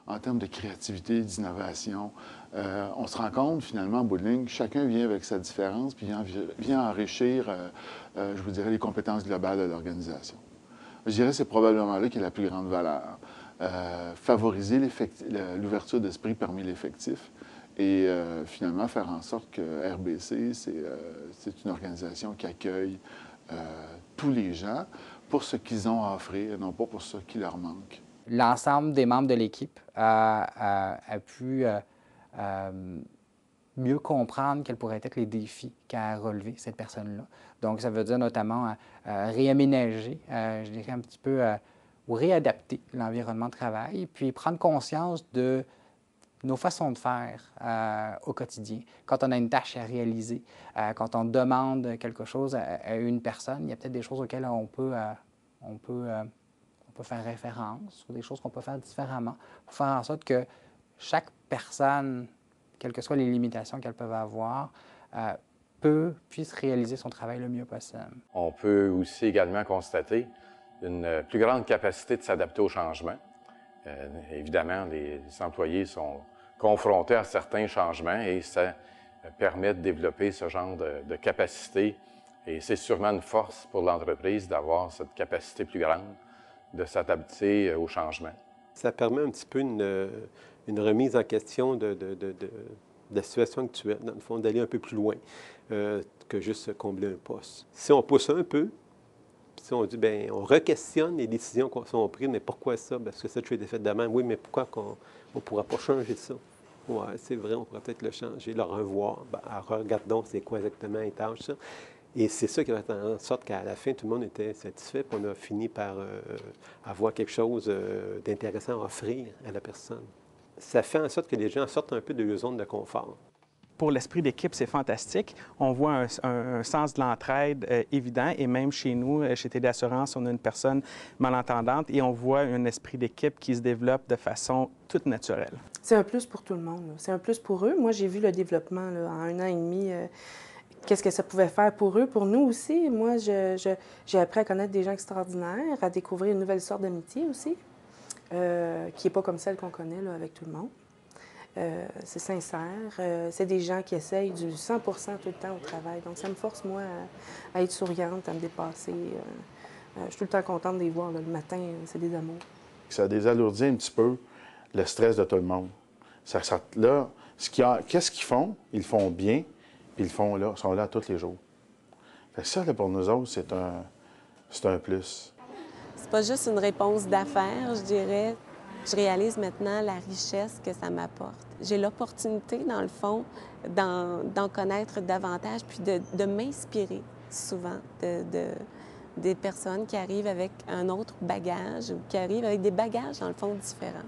en termes de créativité, d'innovation. On se rend compte, finalement, en bout de ligne, chacun vient avec sa différence, puis vient enrichir, je vous dirais, les compétences globales de l'organisation. Je dirais que c'est probablement là qu'il y a la plus grande valeur. Favoriser l'ouverture d'esprit parmi l'effectif et finalement faire en sorte que RBC, c'est une organisation qui accueille tous les gens pour ce qu'ils ont à offrir et non pas pour ce qui leur manque. L'ensemble des membres de l'équipe a pu mieux comprendre quels pourraient être les défis qu'a à relever cette personne-là. Donc, ça veut dire notamment réaménager, je dirais un petit peu, ou réadapter l'environnement de travail, puis prendre conscience de nos façons de faire au quotidien. Quand on a une tâche à réaliser, quand on demande quelque chose à une personne, il y a peut-être des choses auxquelles on peut faire référence ou des choses qu'on peut faire différemment pour faire en sorte que chaque personne, quelles que soient les limitations qu'elles peuvent avoir, puisse réaliser son travail le mieux possible. On peut aussi également constater une plus grande capacité de s'adapter au changement. Évidemment, les employés sont confrontés à certains changements et ça permet de développer ce genre de capacité. Et c'est sûrement une force pour l'entreprise d'avoir cette capacité plus grande de s'adapter au changement. Ça permet un petit peu une remise en question de la situation actuelle, dans le fond, d'aller un peu plus loin que juste combler un poste. Si on pousse un peu, si on dit, bien, on re-questionne les décisions qui sont prises, mais pourquoi ça? Parce que ça a toujours été fait de même. Oui, mais pourquoi on ne pourra pas changer ça? Oui, c'est vrai, on pourrait peut-être le changer, le revoir. Bien, regardons c'est quoi exactement les tâches, ça. Et c'est ça qui a fait en sorte qu'à la fin, tout le monde était satisfait, puis on a fini par avoir quelque chose d'intéressant à offrir à la personne. Ça fait en sorte que les gens sortent un peu de leur zone de confort. Pour l'esprit d'équipe, c'est fantastique. On voit un sens de l'entraide évident et même chez nous, chez TD Assurance, on a une personne malentendante et on voit un esprit d'équipe qui se développe de façon toute naturelle. C'est un plus pour tout le monde. C'est un plus pour eux. Moi, j'ai vu le développement là, en 1 an et demi. Qu'est-ce que ça pouvait faire pour eux, pour nous aussi. Moi, j'ai appris à connaître des gens extraordinaires, à découvrir une nouvelle sorte d'amitié aussi, qui n'est pas comme celle qu'on connaît là, avec tout le monde. C'est sincère. C'est des gens qui essayent du 100 % tout le temps au travail. Donc, ça me force, moi, à être souriante, à me dépasser. Je suis tout le temps contente de les voir là, le matin. C'est des amours. Ça désalourdit un petit peu le stress de tout le monde. Là, qu'est-ce qu'ils font? Ils le font bien, puis ils sont là tous les jours. Fait que ça, là, pour nous autres, c'est un plus. C'est pas juste une réponse d'affaires, je dirais. Je réalise maintenant la richesse que ça m'apporte. J'ai l'opportunité, dans le fond, d'en connaître davantage, puis de m'inspirer souvent des personnes qui arrivent avec un autre bagage ou qui arrivent avec des bagages, dans le fond, différents.